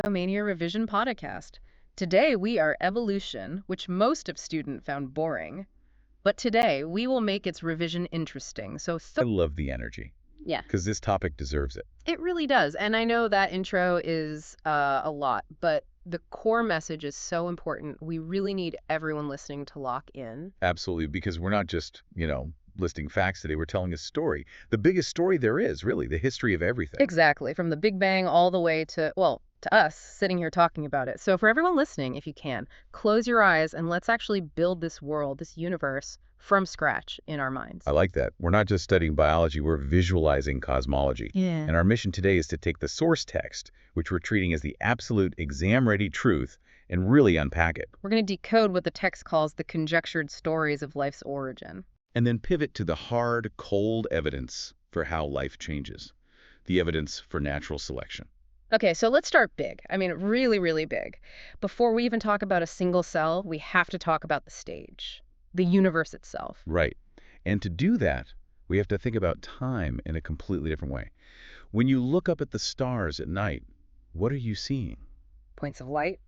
Mania Revision Podcast. Today we are evolution, which most of student found boring. But today we will make its revision interesting. I love the energy Yeah, because this topic deserves it. it really does. And I know that intro is a lot, but the core message is so important. We really need everyone listening to lock in. Absolutely, because we're not just, listing facts today. We're telling a story. The biggest story there is, really, the history of everything. Exactly, from the Big Bang all the way to, well, to us sitting here talking about it. So for everyone listening, if you can, close your eyes and let's actually build this world, this universe, from scratch in our minds. I like that. We're not just studying biology, we're visualizing cosmology. Yeah. And our mission today is to take the source text, which we're treating as the absolute exam-ready truth, and really unpack it. We're going to decode what the text calls the conjectured stories of life's origin. And then pivot to the hard, cold evidence for how life changes. The evidence for natural selection. Okay, so let's start big. I mean, really, really big. Before we even talk about a single cell, we have to talk about the stage, the universe itself. Right. And to do that, we have to think about time in a completely different way. When you look up at the stars at night, what are you seeing? Points of light,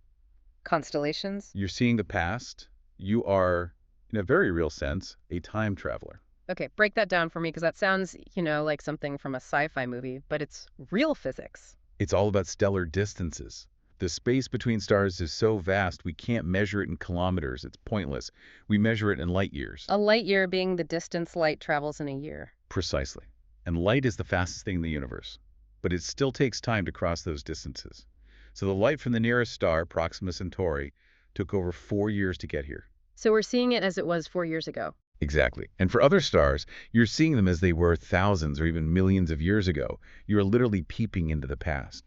constellations. You're seeing the past. You are, in a very real sense, a time traveler. Okay, break that down for me because that sounds, like something from a sci-fi movie, but it's real physics. It's all about stellar distances. The space between stars is so vast we can't measure it in kilometers. It's pointless. We measure it in light years. A light year being the distance light travels in a year. Precisely. And light is the fastest thing in the universe. But it still takes time to cross those distances. So the light from the nearest star, Proxima Centauri, took over 4 years to get here. So we're seeing it as it was 4 years ago. Exactly. And for other stars, you're seeing them as they were thousands or even millions of years ago. You're literally peeping into the past.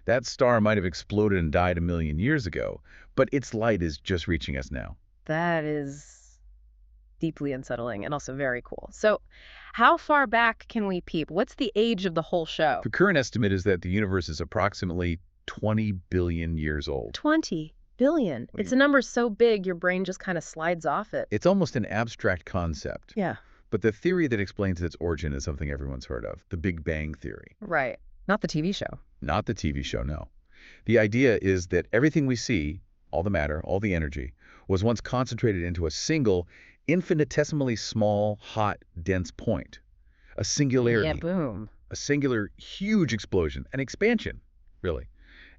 That star might have exploded and died a million years ago, but its light is just reaching us now. That is deeply unsettling and also very cool. So how far back can we peep? What's the age of the whole show? The current estimate is that the universe is approximately 20 billion years old. 20 billion. It's a number so big your brain just kind of slides off it. It's almost an abstract concept. Yeah. But the theory that explains its origin is something everyone's heard of, the Big Bang Theory. Right. Not the TV show. Not the TV show, no. The idea is that everything we see, all the matter, all the energy, was once concentrated into a single, infinitesimally small, hot, dense point. A singularity. Yeah, boom. A singular, huge explosion, an expansion, really.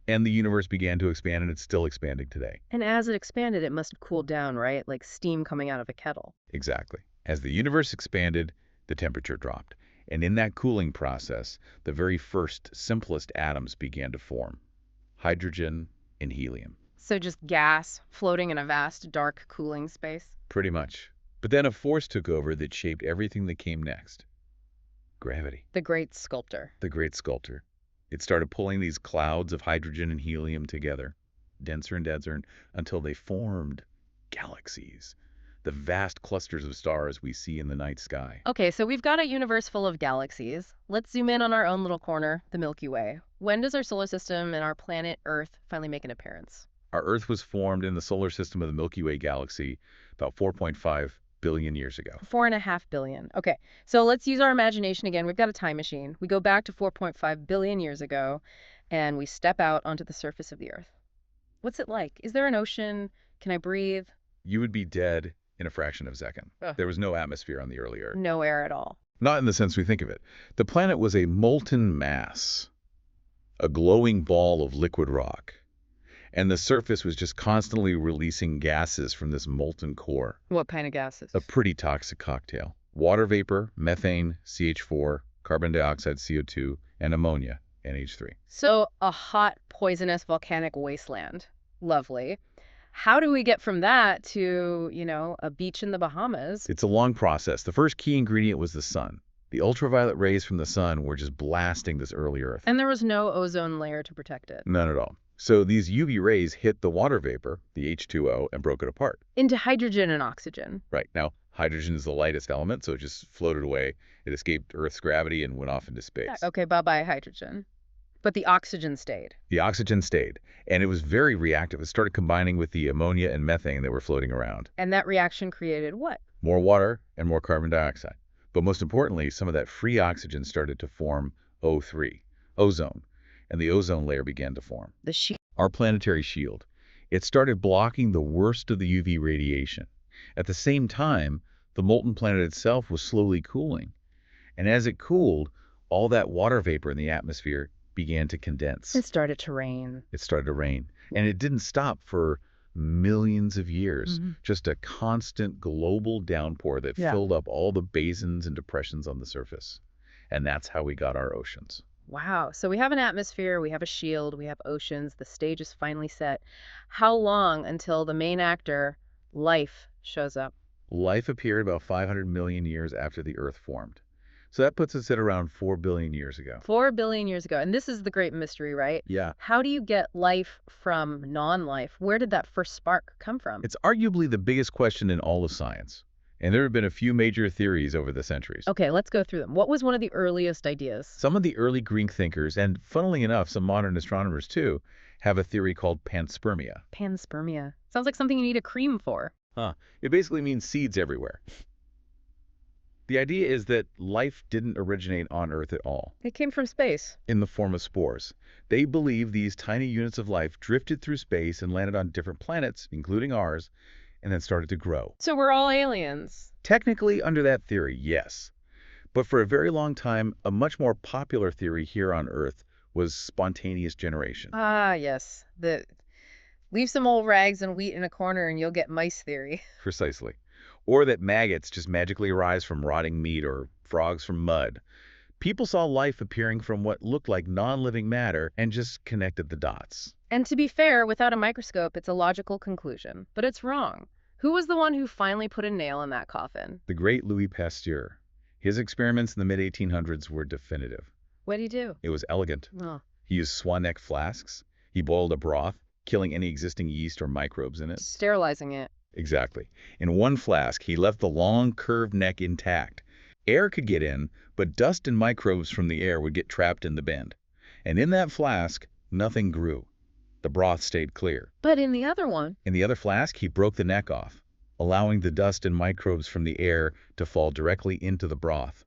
And the universe began to expand, and it's still expanding today. And as it expanded, it must have cooled down, right? Like steam coming out of a kettle. Exactly. As the universe expanded, the temperature dropped. And in that cooling process, the very first, simplest atoms began to form. Hydrogen and helium. So just gas floating in a vast, dark, cooling space? Pretty much. But then a force took over that shaped everything that came next. Gravity. The great sculptor. The great sculptor. It started pulling these clouds of hydrogen and helium together, denser and denser, until they formed galaxies. The vast clusters of stars we see in the night sky. Okay, so we've got a universe full of galaxies. Let's zoom in on our own little corner, the Milky Way. When does our solar system and our planet Earth finally make an appearance? Our Earth was formed in the solar system of the Milky Way galaxy about 4.5 billion years ago. 4.5 billion. Okay, so let's use our imagination again. We've got a time machine. We go back to 4.5 billion years ago, and we step out onto the surface of the Earth. What's it like? Is there an ocean? Can I breathe? You would be dead in a fraction of a second. Ugh. There was no atmosphere on the early Earth. No air at all. Not in the sense we think of it. The planet was a molten mass, a glowing ball of liquid rock. And the surface was just constantly releasing gases from this molten core. What kind of gases? A pretty toxic cocktail. Water vapor, methane, CH4, carbon dioxide, CO2, and ammonia, NH3. So a hot, poisonous volcanic wasteland. Lovely. How do we get from that to, a beach in the Bahamas? It's a long process. The first key ingredient was the sun. The ultraviolet rays from the sun were just blasting this early Earth. And there was no ozone layer to protect it. None at all. So these UV rays hit the water vapor, the H2O, and broke it apart. Into hydrogen and oxygen. Right. Now, hydrogen is the lightest element, so it just floated away. It escaped Earth's gravity and went off into space. Okay, bye-bye hydrogen. But the oxygen stayed. The oxygen stayed, and it was very reactive. It started combining with the ammonia and methane that were floating around. And that reaction created what? More water and more carbon dioxide. But most importantly, some of that free oxygen started to form O3, ozone, and the ozone layer began to form. The sheet Our planetary shield. It started blocking the worst of the UV radiation. At the same time, the molten planet itself was slowly cooling. And as it cooled, all that water vapor in the atmosphere began to condense. It started to rain. It started to rain. And it didn't stop for millions of years. Mm-hmm. Just a constant global downpour that filled up all the basins and depressions on the surface. And that's how we got our oceans. Wow. So we have an atmosphere, we have a shield, we have oceans, the stage is finally set. How long until the main actor, life, shows up? Life appeared about 500 million years after the Earth formed. So that puts us at around 4 billion years ago. 4 billion years ago. And this is the great mystery, right? Yeah. How do you get life from non-life? Where did that first spark come from? It's arguably the biggest question in all of science. And there have been a few major theories over the centuries. Okay, let's go through them. What was one of the earliest ideas? Some of the early Greek thinkers, and funnily enough, some modern astronomers too, have a theory called panspermia. Panspermia. Sounds like something you need a cream for. It basically means seeds everywhere. The idea is that life didn't originate on Earth at all. It came from space. In the form of spores. They believe these tiny units of life drifted through space and landed on different planets, including ours, and then started to grow. So we're all aliens. Technically, under that theory, yes. But for a very long time, a much more popular theory here on Earth was spontaneous generation. Ah, yes. Leave some old rags and wheat in a corner and you'll get mice theory. Precisely. Or that maggots just magically arise from rotting meat or frogs from mud. People saw life appearing from what looked like non-living matter and just connected the dots. And to be fair, without a microscope, it's a logical conclusion. But it's wrong. Who was the one who finally put a nail in that coffin? The great Louis Pasteur. His experiments in the mid-1800s were definitive. What did he do? It was elegant. Oh. He used swan neck flasks. He boiled a broth, killing any existing yeast or microbes in it. Sterilizing it. Exactly. In one flask, he left the long, curved neck intact. Air could get in, but dust and microbes from the air would get trapped in the bend. And in that flask, nothing grew. The broth stayed clear. But in the other one? In the other flask, he broke the neck off, allowing the dust and microbes from the air to fall directly into the broth.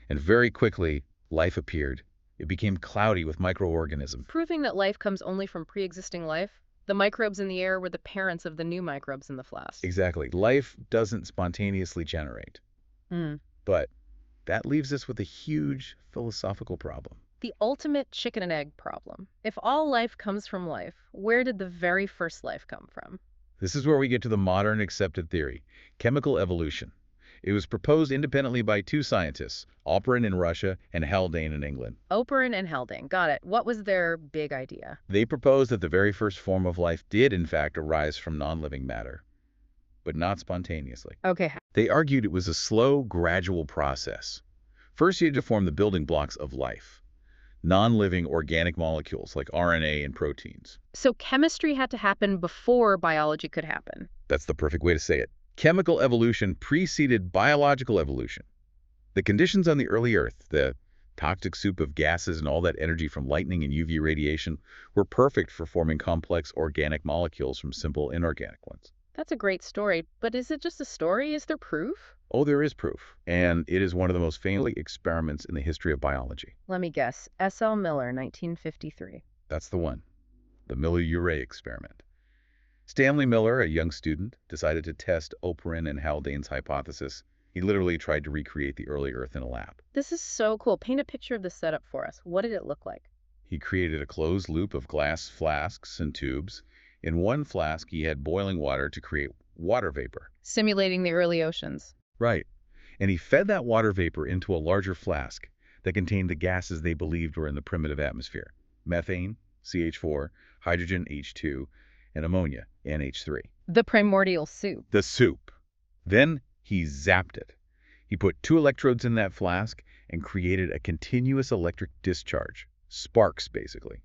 And very quickly, life appeared. It became cloudy with microorganisms. Proving that life comes only from pre-existing life? The microbes in the air were the parents of the new microbes in the flask. Exactly. Life doesn't spontaneously generate. But that leaves us with a huge philosophical problem. The ultimate chicken and egg problem. If all life comes from life, where did the very first life come from? This is where we get to the modern accepted theory, chemical evolution. It was proposed independently by two scientists, Operin in Russia and Haldane in England. Operin and Haldane. Got it. What was their big idea? They proposed that the very first form of life did, in fact, arise from non-living matter, but not spontaneously. Okay. They argued it was a slow, gradual process. First, you had to form the building blocks of life, non-living organic molecules like RNA and proteins. So chemistry had to happen before biology could happen. That's the perfect way to say it. Chemical evolution preceded biological evolution. The conditions on the early Earth, the toxic soup of gases and all that energy from lightning and UV radiation, were perfect for forming complex organic molecules from simple inorganic ones. That's a great story, but is it just a story? Is there proof? Oh, there is proof, and it is one of the most famous experiments in the history of biology. Let me guess. S.L. Miller, 1953. That's the one, the Miller-Urey experiment. Stanley Miller, a young student, decided to test Operin and Haldane's hypothesis. He literally tried to recreate the early Earth in a lab. This is so cool. Paint a picture of the setup for us. What did it look like? He created a closed loop of glass flasks and tubes. In one flask, he had boiling water to create water vapor. Simulating the early oceans. Right. And he fed that water vapor into a larger flask that contained the gases they believed were in the primitive atmosphere. Methane, CH4, hydrogen, H2, and ammonia, NH3. The primordial soup. The soup. Then he zapped it. He put 2 electrodes in that flask and created a continuous electric discharge. Sparks, basically.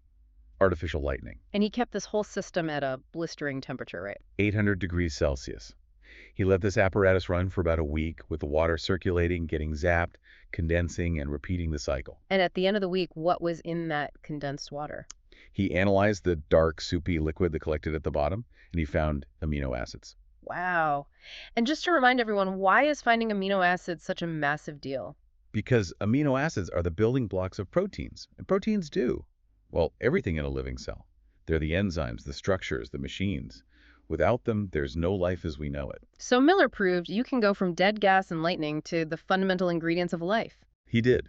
Artificial lightning. And he kept this whole system at a blistering temperature, right? 800 degrees Celsius. He let this apparatus run for about a week with the water circulating, getting zapped, condensing, and repeating the cycle. And at the end of the week, what was in that condensed water? He analyzed the dark, soupy liquid that collected at the bottom, and he found amino acids. Wow. And just to remind everyone, why is finding amino acids such a massive deal? Because amino acids are the building blocks of proteins, and proteins do. Well, everything in a living cell. They're the enzymes, the structures, the machines. Without them, there's no life as we know it. So Miller proved you can go from dead gas and lightning to the fundamental ingredients of life. He did.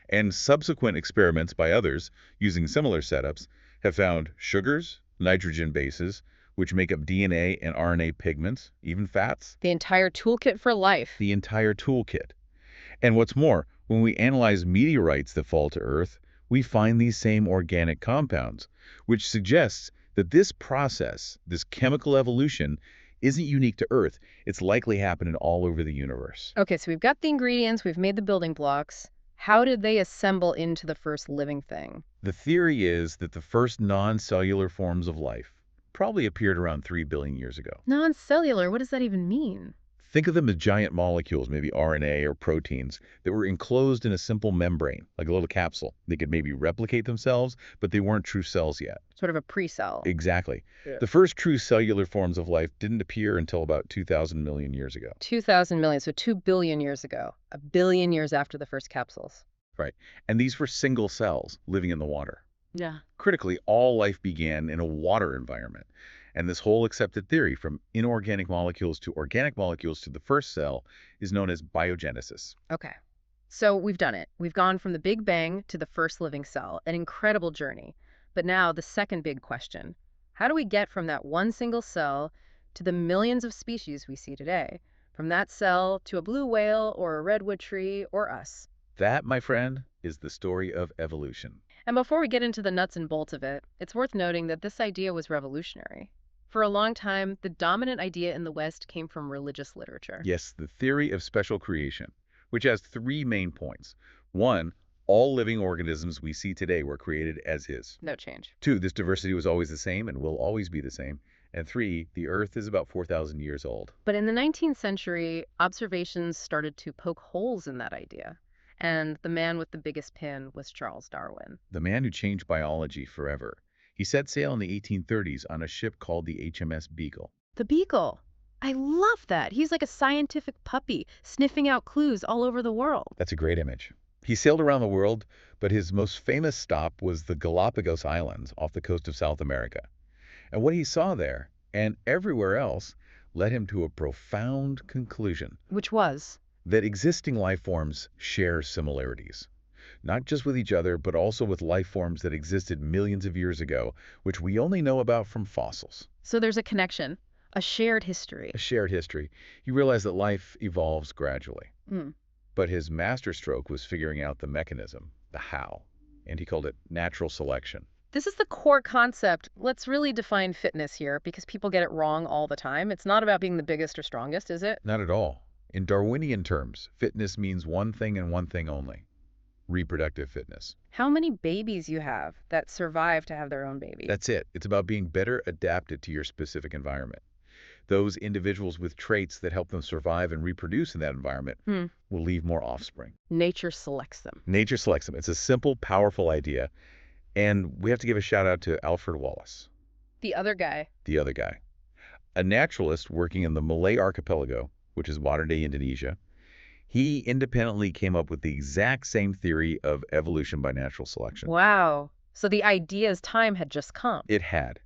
And subsequent experiments by others using similar setups have found sugars, nitrogen bases, which make up DNA and RNA pigments, even fats, The entire toolkit for life. the entire toolkit. And what's more, when we analyze meteorites that fall to Earth, we find these same organic compounds, which suggests that this process, this chemical evolution, isn't unique to Earth. It's likely happening all over the universe. Okay, so we've got the ingredients, we've made the building blocks. How did they assemble into the first living thing? The theory is that the first non-cellular forms of life probably appeared around 3 billion years ago. Non-cellular, what does that even mean? Think of them as giant molecules, maybe RNA or proteins, that were enclosed in a simple membrane, like a little capsule. They could maybe replicate themselves, but they weren't true cells yet. Sort of a pre-cell. Exactly. Yeah. The first true cellular forms of life didn't appear until about 2,000 million years ago. 2,000 million, so 2 billion years ago. A billion years after the first capsules. Right. And these were single cells living in the water. Yeah. Critically, all life began in a water environment. And this whole accepted theory, from inorganic molecules to organic molecules to the first cell, is known as biogenesis. Okay. So we've done it. We've gone from the Big Bang to the first living cell. An incredible journey. But now the second big question. How do we get from that one single cell to the millions of species we see today? From that cell to a blue whale or a redwood tree or us? That, my friend, is the story of evolution. And before we get into the nuts and bolts of it, it's worth noting that this idea was revolutionary. For a long time, the dominant idea in the West came from religious literature. Yes, the theory of special creation, which has 3 main points. 1, all living organisms we see today were created as is. No change. 2, this diversity was always the same and will always be the same. And 3, the Earth is about 4,000 years old. But in the 19th century, observations started to poke holes in that idea. And the man with the biggest pin was Charles Darwin. The man who changed biology forever. He set sail in the 1830s on a ship called the HMS Beagle. The Beagle. I love that. He's like a scientific puppy, sniffing out clues all over the world. That's a great image. He sailed around the world, but his most famous stop was the Galapagos Islands off the coast of South America. And what he saw there, and everywhere else, led him to a profound conclusion. Which was? That existing life forms share similarities. Not just with each other, but also with life forms that existed millions of years ago, which we only know about from fossils. So there's a connection, a shared history. A shared history. He realized that life evolves gradually. Mm. But his masterstroke was figuring out the mechanism, the how, and he called it natural selection. This is the core concept. Let's really define fitness here, because people get it wrong all the time. It's not about being the biggest or strongest, is it? Not at all. In Darwinian terms, fitness means one thing and one thing only: reproductive fitness. How many babies you have that survive to have their own baby. That's it. It's about being better adapted to your specific environment. Those individuals with traits that help them survive and reproduce in that environment will leave more offspring. Nature selects them. Nature selects them. It's a simple, powerful idea. And we have to give a shout out to Alfred Wallace. The other guy. The other guy. A naturalist working in the Malay archipelago, which is modern-day Indonesia. He independently came up with the exact same theory of evolution by natural selection. Wow. So the idea's time had just come. It had.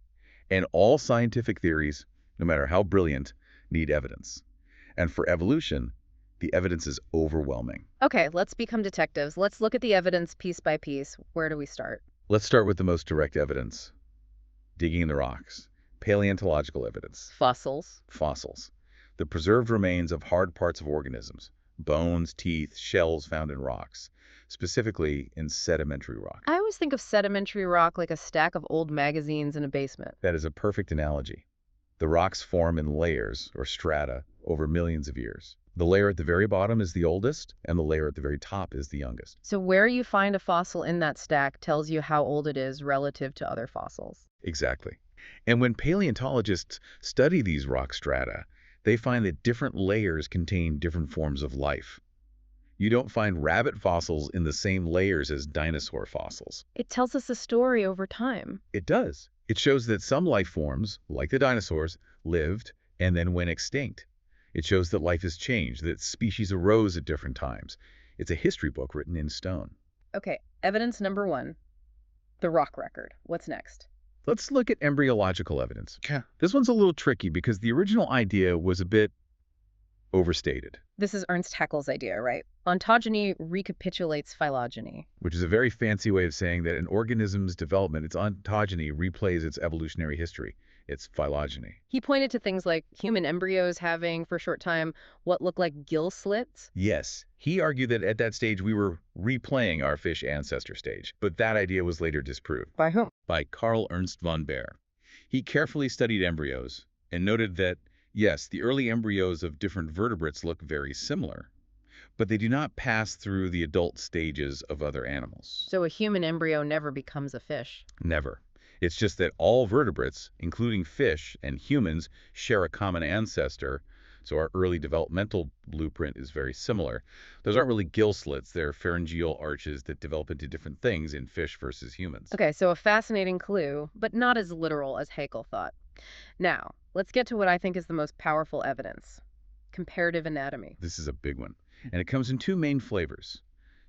And all scientific theories, no matter how brilliant, need evidence. And for evolution, the evidence is overwhelming. Okay, let's become detectives. Let's look at the evidence piece by piece. Where do we start? Let's start with the most direct evidence. Digging in the rocks. Paleontological evidence. Fossils. Fossils. The preserved remains of hard parts of organisms. Bones, teeth, shells found in rocks. Specifically in sedimentary rock. I always think of sedimentary rock like a stack of old magazines in a basement. That is a perfect analogy. The rocks form in layers, or strata, over millions of years. The layer at the very bottom is the oldest, and the layer at the very top is the youngest. So where you find a fossil in that stack tells you how old it is relative to other fossils. Exactly. And when paleontologists study these rock strata, they find that different layers contain different forms of life. You don't find rabbit fossils in the same layers as dinosaur fossils. It tells us a story over time. It does. It shows that some life forms, like the dinosaurs, lived and then went extinct. It shows that life has changed, that species arose at different times. It's a history book written in stone. Okay, evidence number one, the rock record. What's next? Let's look at embryological evidence. Yeah. This one's a little tricky because the original idea was a bit overstated, This is Ernst Haeckel's idea, right? Ontogeny recapitulates phylogeny. which is a very fancy way of saying that an organism's development, its ontogeny, replays its evolutionary history, its phylogeny. He pointed to things like human embryos having, for a short time, what looked like gill slits. Yes, he argued that at that stage we were replaying our fish ancestor stage, but that idea was later disproved By whom? by Carl Ernst von Baer. He carefully studied embryos and noted that, yes, the early embryos of different vertebrates look very similar, but they do not pass through the adult stages of other animals. So a human embryo never becomes a fish. Never. It's just that all vertebrates, including fish and humans, share a common ancestor, so our early developmental blueprint is very similar. Those aren't really gill slits, they're pharyngeal arches that develop into different things in fish versus humans. Okay, so a fascinating clue, but not as literal as Haeckel thought. Now, let's get to what I think is the most powerful evidence. Comparative anatomy. This is a big one, and it comes in two main flavors.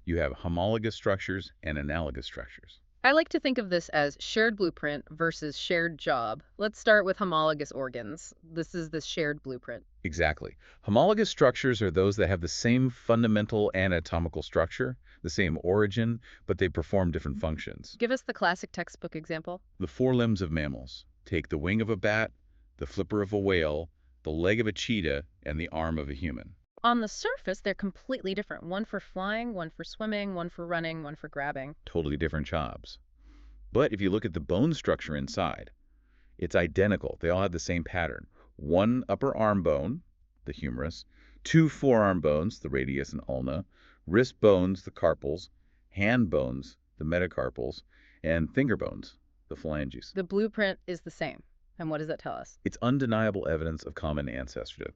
You have homologous structures and analogous structures. I like to think of this as shared blueprint versus shared job. Let's start with homologous organs. This is the shared blueprint. Exactly. Homologous structures are those that have the same fundamental anatomical structure, the same origin, but they perform different functions. Give us the classic textbook example. The forelimbs of mammals. Take the wing of a bat, the flipper of a whale, the leg of a cheetah, and the arm of a human. On the surface, they're completely different. One for flying, one for swimming, one for running, one for grabbing. Totally different jobs. But if you look at the bone structure inside, it's identical. They all have the same pattern. One upper arm bone, the humerus, two forearm bones, the radius and ulna, wrist bones, the carpals, hand bones, the metacarpals, and finger bones, the phalanges. The blueprint is the same. And what does that tell us? It's undeniable evidence of common ancestry.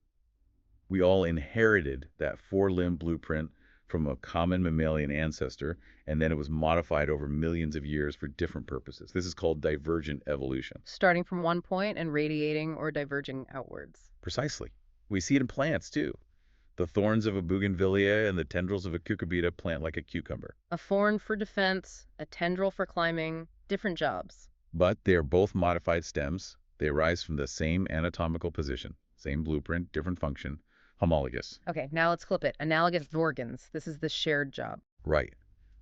We all inherited that four-limb blueprint from a common mammalian ancestor, and then it was modified over millions of years for different purposes. This is called divergent evolution. Starting from one point and radiating or diverging outwards. Precisely. We see it in plants, too. The thorns of a bougainvillea and the tendrils of a cucurbita plant like a cucumber. A thorn for defense, a tendril for climbing, different jobs. But they are both modified stems. They arise from the same anatomical position, same blueprint, different function, homologous. Okay, now let's flip it. Analogous organs. This is the shared job. Right.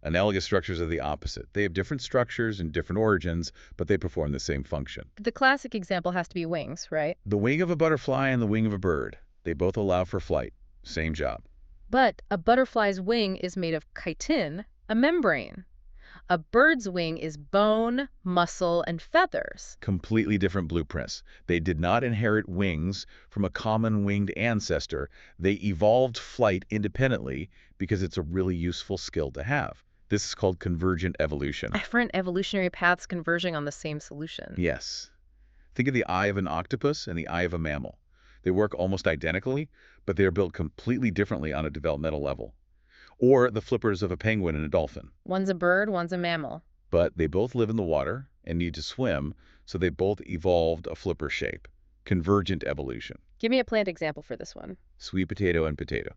Analogous structures are the opposite. They have different structures and different origins, but they perform the same function. The classic example has to be wings, right? The wing of a butterfly and the wing of a bird. They both allow for flight. Same job. But a butterfly's wing is made of chitin, a membrane. A bird's wing is bone, muscle, and feathers. Completely different blueprints. They did not inherit wings from a common winged ancestor. They evolved flight independently because it's a really useful skill to have. This is called convergent evolution. Different evolutionary paths converging on the same solution. Yes. Think of the eye of an octopus and the eye of a mammal. They work almost identically, but they are built completely differently on a developmental level. Or the flippers of a penguin and a dolphin. One's a bird, one's a mammal. But they both live in the water and need to swim, so they both evolved a flipper shape. Convergent evolution. Give me a plant example for this one. Sweet potato and potato.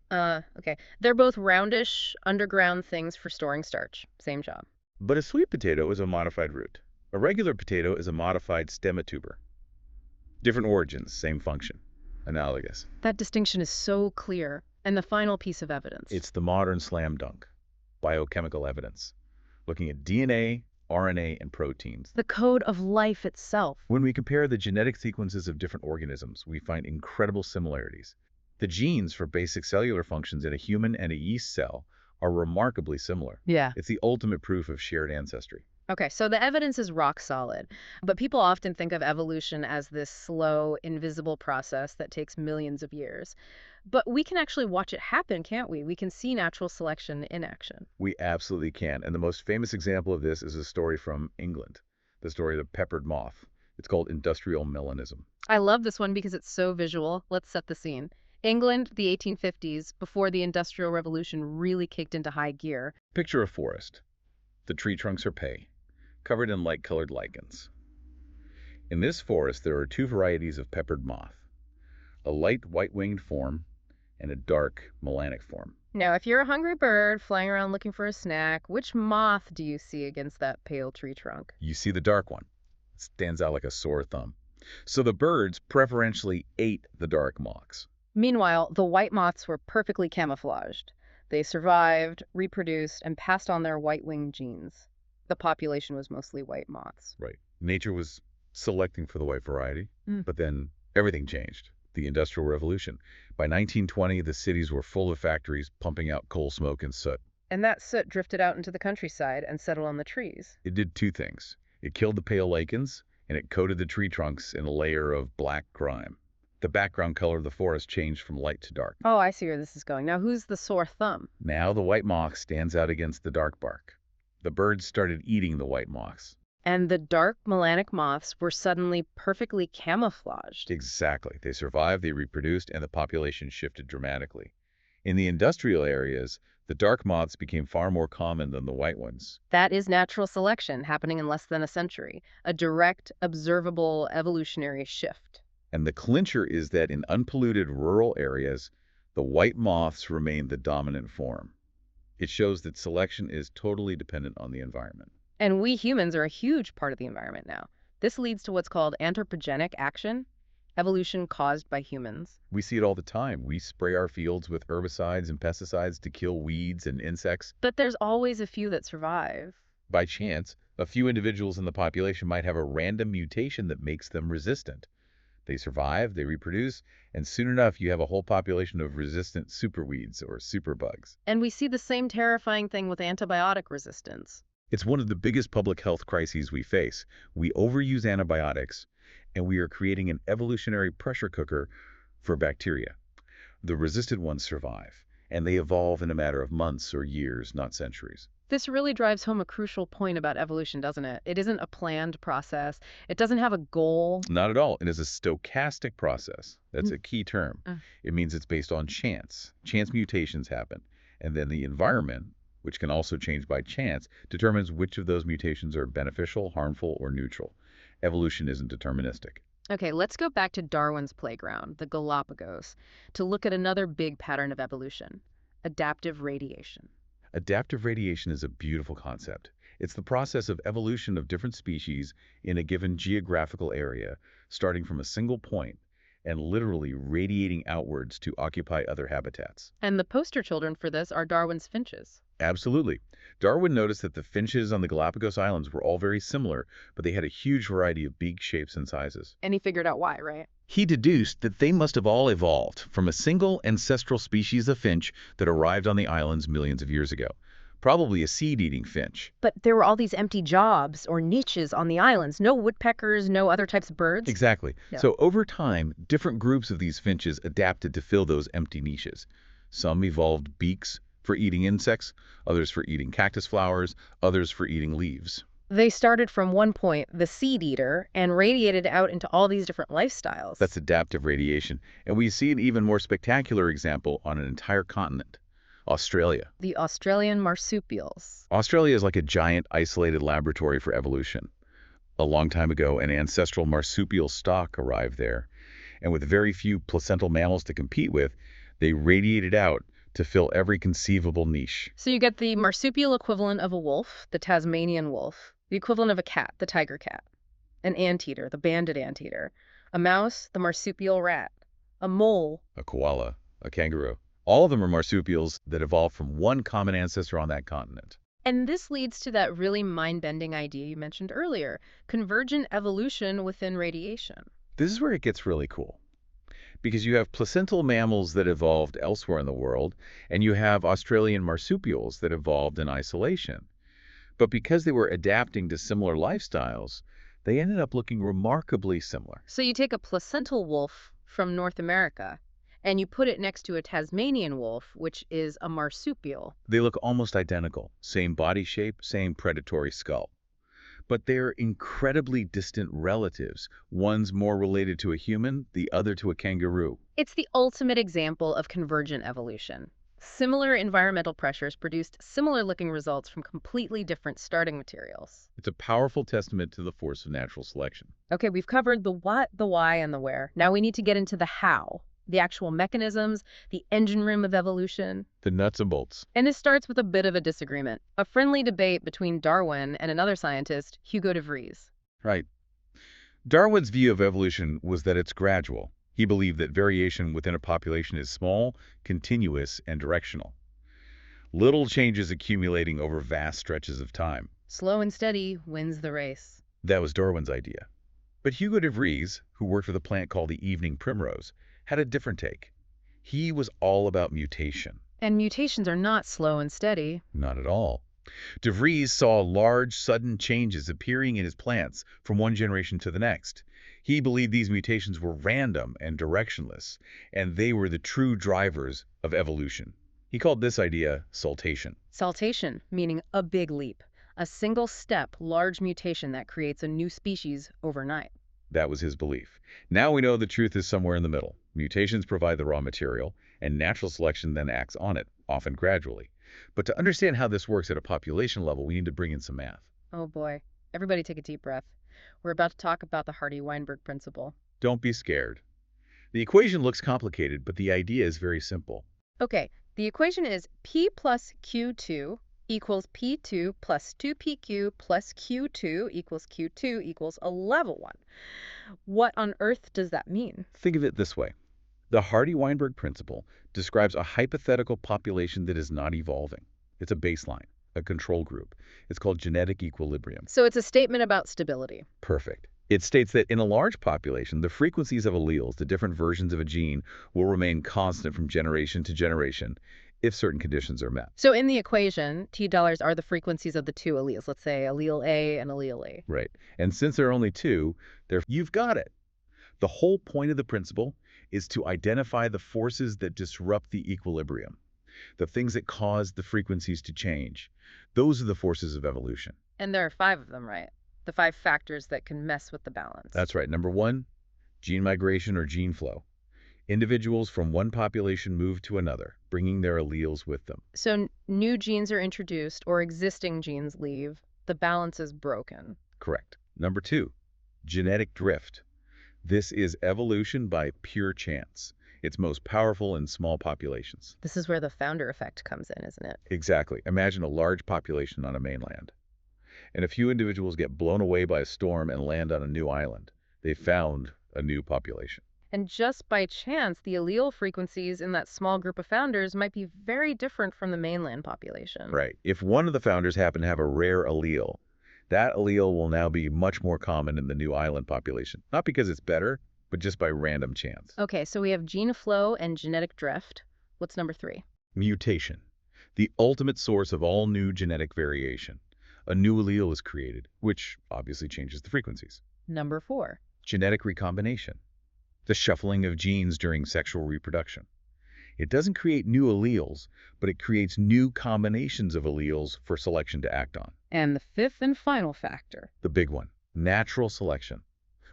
Okay. They're both roundish, underground things for storing starch. Same job. But a sweet potato is a modified root. A regular potato is a modified stematuber. Different origins, same function. Analogous. That distinction is so clear. And the final piece of evidence. It's the modern slam dunk. Biochemical evidence. Looking at DNA, RNA, and proteins. The code of life itself. When we compare the genetic sequences of different organisms, we find incredible similarities. The genes for basic cellular functions in a human and a yeast cell are remarkably similar. Yeah. It's the ultimate proof of shared ancestry. Okay, so the evidence is rock solid, but people often think of evolution as this slow, invisible process that takes millions of years. But we can actually watch it happen, can't we? We can see natural selection in action. We absolutely can. And the most famous example of this is a story from England, the story of the peppered moth. It's called industrial melanism. I love this one because it's so visual. Let's set the scene. England, the 1850s, before the Industrial Revolution really kicked into high gear. Picture a forest. The tree trunks are pay, covered in light-colored lichens. In this forest, there are two varieties of peppered moth, a light white-winged form and a dark melanic form. Now, if you're a hungry bird flying around looking for a snack, which moth do you see against that pale tree trunk? You see the dark one. Stands out like a sore thumb. So the birds preferentially ate the dark moths. Meanwhile, the white moths were perfectly camouflaged. They survived, reproduced, and passed on their white-winged genes. The population was mostly white moths. Right. Nature was selecting for the white variety, Mm. but then everything changed. The Industrial Revolution. By 1920, the cities were full of factories pumping out coal smoke and soot. And that soot drifted out into the countryside and settled on the trees. It did two things. It killed the pale lichens, and it coated the tree trunks in a layer of black grime. The background color of the forest changed from light to dark. Oh, I see where this is going. Now, who's the sore thumb? Now the white moth stands out against the dark bark. The birds started eating the white moths. And the dark melanic moths were suddenly perfectly camouflaged. Exactly. They survived, they reproduced, and the population shifted dramatically. In the industrial areas, the dark moths became far more common than the white ones. That is natural selection happening in less than a century, a direct, observable evolutionary shift. And the clincher is that in unpolluted rural areas, the white moths remain the dominant form. It shows that selection is totally dependent on the environment. And we humans are a huge part of the environment now. This leads to what's called anthropogenic action, evolution caused by humans. We see it all the time. We spray our fields with herbicides and pesticides to kill weeds and insects. But there's always a few that survive. By chance, a few individuals in the population might have a random mutation that makes them resistant. They survive, they reproduce, and soon enough you have a whole population of resistant superweeds or superbugs. And we see the same terrifying thing with antibiotic resistance. It's one of the biggest public health crises we face. We overuse antibiotics, and we are creating an evolutionary pressure cooker for bacteria. The resistant ones survive, and they evolve in a matter of months or years, not centuries. This really drives home a crucial point about evolution, doesn't it? It isn't a planned process. It doesn't have a goal. Not at all. It is a stochastic process. That's a key term. Mm. It means it's based on chance. Chance mutations happen, and then the environment, which can also change by chance, determines which of those mutations are beneficial, harmful, or neutral. Evolution isn't deterministic. Okay, let's go back to Darwin's playground, the Galapagos, to look at another big pattern of evolution, adaptive radiation. Adaptive radiation is a beautiful concept. It's the process of evolution of different species in a given geographical area, starting from a single point and literally radiating outwards to occupy other habitats. And the poster children for this are Darwin's finches. Absolutely. Darwin noticed that the finches on the Galapagos Islands were all very similar, but they had a huge variety of beak shapes and sizes. And he figured out why, right? He deduced that they must have all evolved from a single ancestral species of finch that arrived on the islands millions of years ago, probably a seed-eating finch. But there were all these empty jobs or niches on the islands. No woodpeckers, no other types of birds. Exactly. Yeah. So over time, different groups of these finches adapted to fill those empty niches. Some evolved beaks for eating insects, others for eating cactus flowers, others for eating leaves. They started from one point, the seed eater, and radiated out into all these different lifestyles. That's adaptive radiation. And we see an even more spectacular example on an entire continent, Australia. The Australian marsupials. Australia is like a giant isolated laboratory for evolution. A long time ago, an ancestral marsupial stock arrived there, and with very few placental mammals to compete with, they radiated out to fill every conceivable niche. So you get the marsupial equivalent of a wolf, the Tasmanian wolf, the equivalent of a cat, the tiger cat, an anteater, the banded anteater, a mouse, the marsupial rat, a mole, A koala, a kangaroo. All of them are marsupials that evolved from one common ancestor on that continent. and this leads to that really mind-bending idea you mentioned earlier, convergent evolution within radiation. This is where it gets really cool, because you have placental mammals that evolved elsewhere in the world, and you have Australian marsupials that evolved in isolation. But because they were adapting to similar lifestyles, they ended up looking remarkably similar. So you take a placental wolf from North America, and you put it next to a Tasmanian wolf, which is a marsupial. They look almost identical, same body shape, same predatory skull. But they're incredibly distant relatives. One's more related to a human, the other to a kangaroo. It's the ultimate example of convergent evolution. Similar environmental pressures produced similar-looking results from completely different starting materials. It's a powerful testament to the force of natural selection. Okay, we've covered the what, the why, and the where. Now we need to get into the how, the actual mechanisms, the engine room of evolution. The nuts and bolts. And this starts with a bit of a disagreement, a friendly debate between Darwin and another scientist, Hugo de Vries. Right. Darwin's view of evolution was that it's gradual. He believed that variation within a population is small, continuous, and directional. Little changes accumulating over vast stretches of time. Slow and steady wins the race. That was Darwin's idea. But Hugo de Vries, who worked with a plant called the evening primrose, had a different take. He was all about mutation. And mutations are not slow and steady. Not at all. De Vries saw large, sudden changes appearing in his plants from one generation to the next. He believed these mutations were random and directionless, and they were the true drivers of evolution. He called this idea saltation. Saltation, meaning a big leap. A single step, large mutation that creates a new species overnight. That was his belief. Now we know the truth is somewhere in the middle. Mutations provide the raw material, and natural selection then acts on it, often gradually. But to understand how this works at a population level, we need to bring in some math. Oh boy. Everybody take a deep breath. We're about to talk about the Hardy-Weinberg Principle. Don't be scared. The equation looks complicated, but the idea is very simple. Okay, the equation is P plus Q2 equals P2 plus 2PQ plus Q2 equals Q2 equals a level one. What on earth does that mean? Think of it this way. The Hardy-Weinberg Principle describes a hypothetical population that is not evolving. It's a baseline, a control group. It's called genetic equilibrium. So it's a statement about stability. Perfect. It states that in a large population, the frequencies of alleles, the different versions of a gene, will remain constant from generation to generation if certain conditions are met. So in the equation, $T are the frequencies of the two alleles. Let's say allele A and allele A. Right. And since there are only two, you've got it. The whole point of the principle is to identify the forces that disrupt the equilibrium, the things that cause the frequencies to change. Those are the forces of evolution. And there are 5 of them, right? The 5 factors that can mess with the balance. That's right. Number 1, gene migration or gene flow. Individuals from one population move to another, bringing their alleles with them. So new genes are introduced or existing genes leave. The balance is broken. Correct. Number 2, genetic drift. This is evolution by pure chance. It's most powerful in small populations. This is where the founder effect comes in, isn't it? Exactly. Imagine a large population on a mainland, and a few individuals get blown away by a storm and land on a new island. They found a new population. And just by chance, the allele frequencies in that small group of founders might be very different from the mainland population. Right. If one of the founders happen to have a rare allele, that allele will now be much more common in the new island population. Not because it's better, but just by random chance. Okay, so we have gene flow and genetic drift. What's number 3? Mutation. The ultimate source of all new genetic variation. A new allele is created, which obviously changes the frequencies. Number 4. Genetic recombination. The shuffling of genes during sexual reproduction. It doesn't create new alleles, but it creates new combinations of alleles for selection to act on. And the 5th and final factor. The big one, natural selection.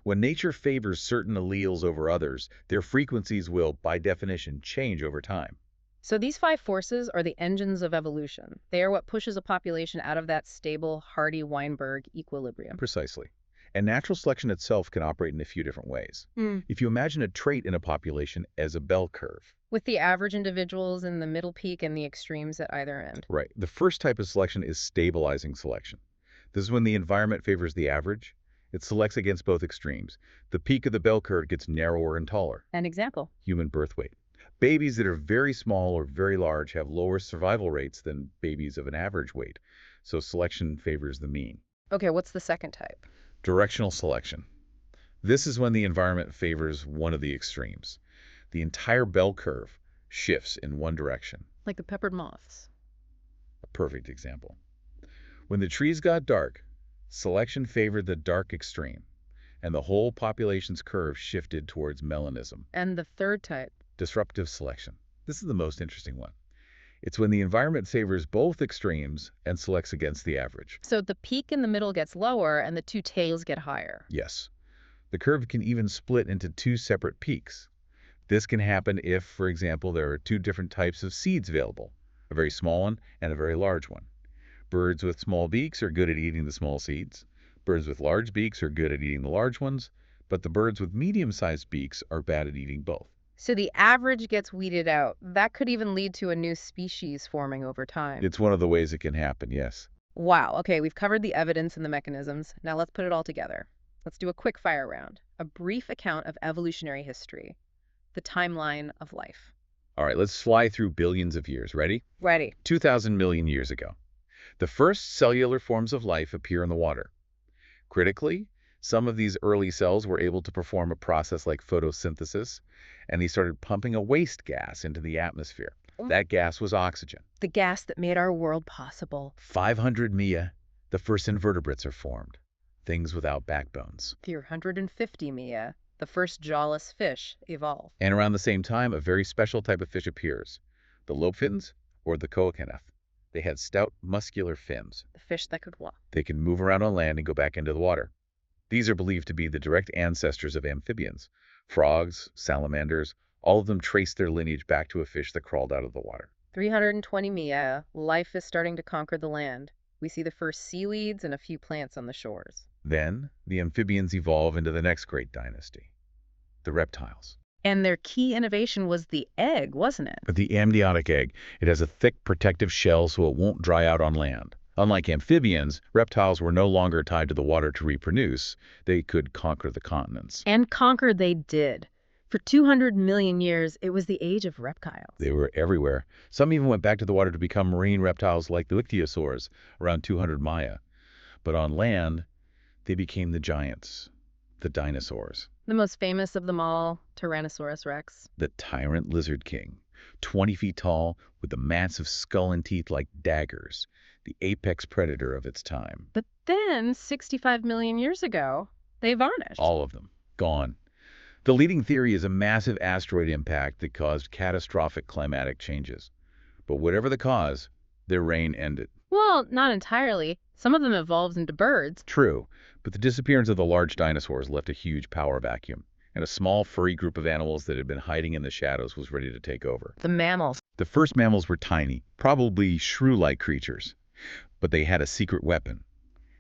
When nature favors certain alleles over others, their frequencies will, by definition, change over time. So these 5 forces are the engines of evolution. They are what pushes a population out of that stable Hardy-Weinberg equilibrium. Precisely. And natural selection itself can operate in a few different ways. If you imagine a trait in a population as a bell curve. With the average individuals in the middle peak and the extremes at either end. Right. The first type of selection is stabilizing selection. This is when the environment favors the average. It selects against both extremes. The peak of the bell curve gets narrower and taller. An example. Human birth weight. Babies that are very small or very large have lower survival rates than babies of an average weight. So selection favors the mean. Okay, what's the second type? Directional selection. This is when the environment favors one of the extremes. The entire bell curve shifts in one direction. Like the peppered moths. A perfect example. When the trees got dark, selection favored the dark extreme, and the whole population's curve shifted towards melanism. And the third type? Disruptive selection. This is the most interesting one. It's when the environment favors both extremes and selects against the average. So the peak in the middle gets lower and the 2 tails get higher. Yes. The curve can even split into 2 separate peaks. This can happen if, for example, there are 2 different types of seeds available, a very small one and a very large one. Birds with small beaks are good at eating the small seeds. Birds with large beaks are good at eating the large ones, but the birds with medium-sized beaks are bad at eating both. So the average gets weeded out. That could even lead to a new species forming over time. It's one of the ways it can happen, yes. Wow. Okay, we've covered the evidence and the mechanisms. Now let's put it all together. Let's do a quick fire round. A brief account of evolutionary history, the timeline of life. All right, let's fly through billions of years. Ready? Ready. 2,000 million years ago. The first cellular forms of life appear in the water. Critically, some of these early cells were able to perform a process like photosynthesis, and they started pumping a waste gas into the atmosphere. That gas was oxygen. The gas that made our world possible. 500 millia, the first invertebrates are formed, things without backbones. 350 Mia, the first jawless fish evolved. And around the same time, a very special type of fish appears, the lobefins or the coelacanth. They had stout, muscular fins. The fish that could walk. They can move around on land and go back into the water. These are believed to be the direct ancestors of amphibians. Frogs, salamanders, all of them trace their lineage back to a fish that crawled out of the water. 320 Mia, life is starting to conquer the land. We see the first seaweeds and a few plants on the shores. Then, the amphibians evolve into the next great dynasty, the reptiles. And their key innovation was the egg, wasn't it? But the amniotic egg, it has a thick protective shell so it won't dry out on land. Unlike amphibians, reptiles were no longer tied to the water to reproduce. They could conquer the continents. And conquer they did. For 200 million years, it was the age of reptiles. They were everywhere. Some even went back to the water to become marine reptiles like the ichthyosaurs around 200 Maya. But on land, they became the giants, the dinosaurs. The most famous of them all, Tyrannosaurus rex. The tyrant lizard king, 20 feet tall with a massive skull and teeth like daggers, the apex predator of its time. But then, 65 million years ago, they vanished. All of them, gone. The leading theory is a massive asteroid impact that caused catastrophic climatic changes. But whatever the cause, their reign ended. Well, not entirely. Some of them evolved into birds. True, but the disappearance of the large dinosaurs left a huge power vacuum, and a small furry group of animals that had been hiding in the shadows was ready to take over. The mammals. The first mammals were tiny, probably shrew-like creatures, but they had a secret weapon.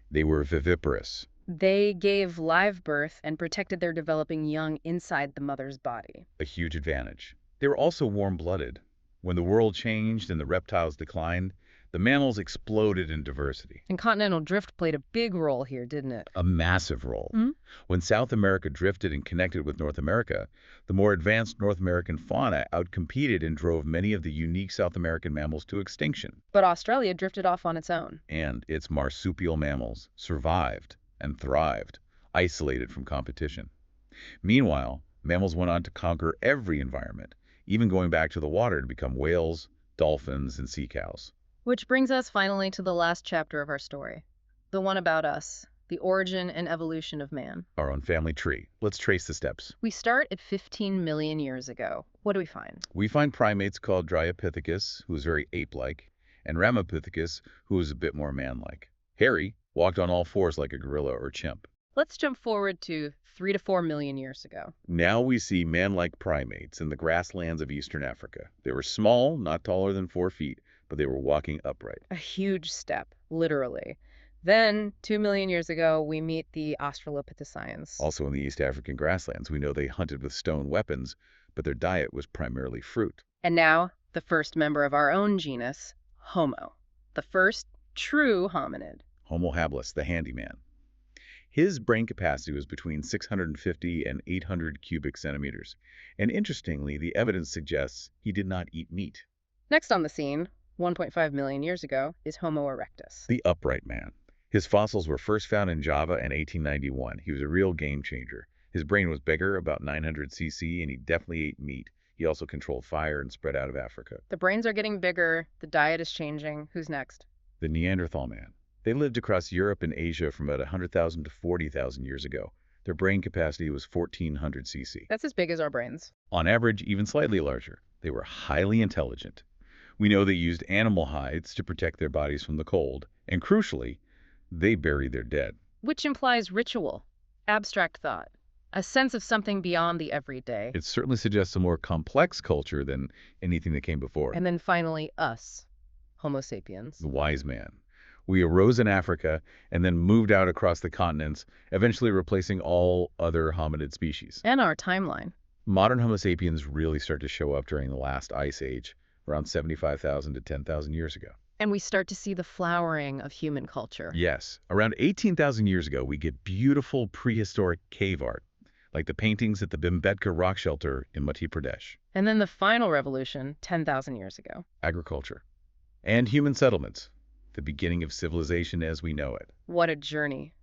They were viviparous. They gave live birth and protected their developing young inside the mother's body. A huge advantage. They were also warm-blooded. When the world changed and the reptiles declined, the mammals exploded in diversity. And continental drift played a big role here, didn't it? A massive role. Hmm? When South America drifted and connected with North America, the more advanced North American fauna outcompeted and drove many of the unique South American mammals to extinction. But Australia drifted off on its own. And its marsupial mammals survived and thrived, isolated from competition. Meanwhile, mammals went on to conquer every environment, even going back to the water to become whales, dolphins, and sea cows. Which brings us finally to the last chapter of our story, the one about us, the origin and evolution of man. Our own family tree. Let's trace the steps. We start at 15 million years ago. What do we find? We find primates called Dryopithecus, who was very ape-like, and Ramapithecus, who was a bit more man-like. Hairy walked on all fours like a gorilla or chimp. Let's jump forward to 3 to 4 million years ago. Now we see man-like primates in the grasslands of eastern Africa. They were small, not taller than 4 feet, but they were walking upright. A huge step, literally. Then, 2 million years ago, we meet the Australopithecines. Also in the East African grasslands, we know they hunted with stone weapons, but their diet was primarily fruit. And now, the first member of our own genus, Homo. The first true hominid. Homo habilis, the handyman. His brain capacity was between 650 and 800 cubic centimeters. And interestingly, the evidence suggests he did not eat meat. Next on the scene, 1.5 million years ago, is Homo erectus. The upright man. His fossils were first found in Java in 1891. He was a real game changer. His brain was bigger, about 900 cc, and he definitely ate meat. He also controlled fire and spread out of Africa. The brains are getting bigger, the diet is changing. Who's next? The Neanderthal man. They lived across Europe and Asia from about 100,000 to 40,000 years ago. Their brain capacity was 1,400 cc. That's as big as our brains. On average, even slightly larger. They were highly intelligent. We know they used animal hides to protect their bodies from the cold, and crucially, they buried their dead. Which implies ritual, abstract thought, a sense of something beyond the everyday. It certainly suggests a more complex culture than anything that came before. And then finally, us, Homo sapiens. The wise man. We arose in Africa and then moved out across the continents, eventually replacing all other hominid species. And our timeline. Modern Homo sapiens really start to show up during the last ice age, around 75,000 to 10,000 years ago. And we start to see the flowering of human culture. Yes, around 18,000 years ago, we get beautiful prehistoric cave art, like the paintings at the Bhimbetka rock shelter in Madhya Pradesh. And then the final revolution, 10,000 years ago. Agriculture. And human settlements, the beginning of civilization as we know it. What a journey.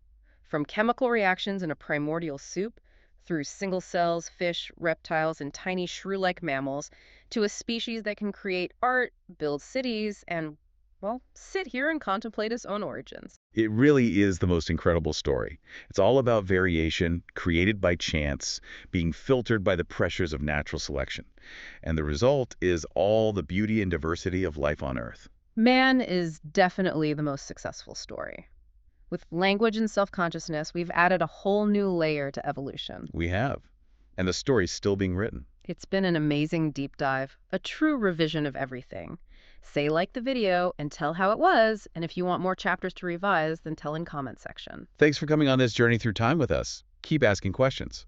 From chemical reactions in a primordial soup, through single cells, fish, reptiles, and tiny shrew-like mammals, to a species that can create art, build cities, and, well, sit here and contemplate its own origins. It really is the most incredible story. It's all about variation, created by chance, being filtered by the pressures of natural selection. And the result is all the beauty and diversity of life on Earth. Man is definitely the most successful story. With language and self-consciousness, we've added a whole new layer to evolution. We have. And the story's still being written. It's been an amazing deep dive, a true revision of everything. Say like the video and tell how it was, and if you want more chapters to revise, then tell in comment section. Thanks for coming on this journey through time with us. Keep asking questions.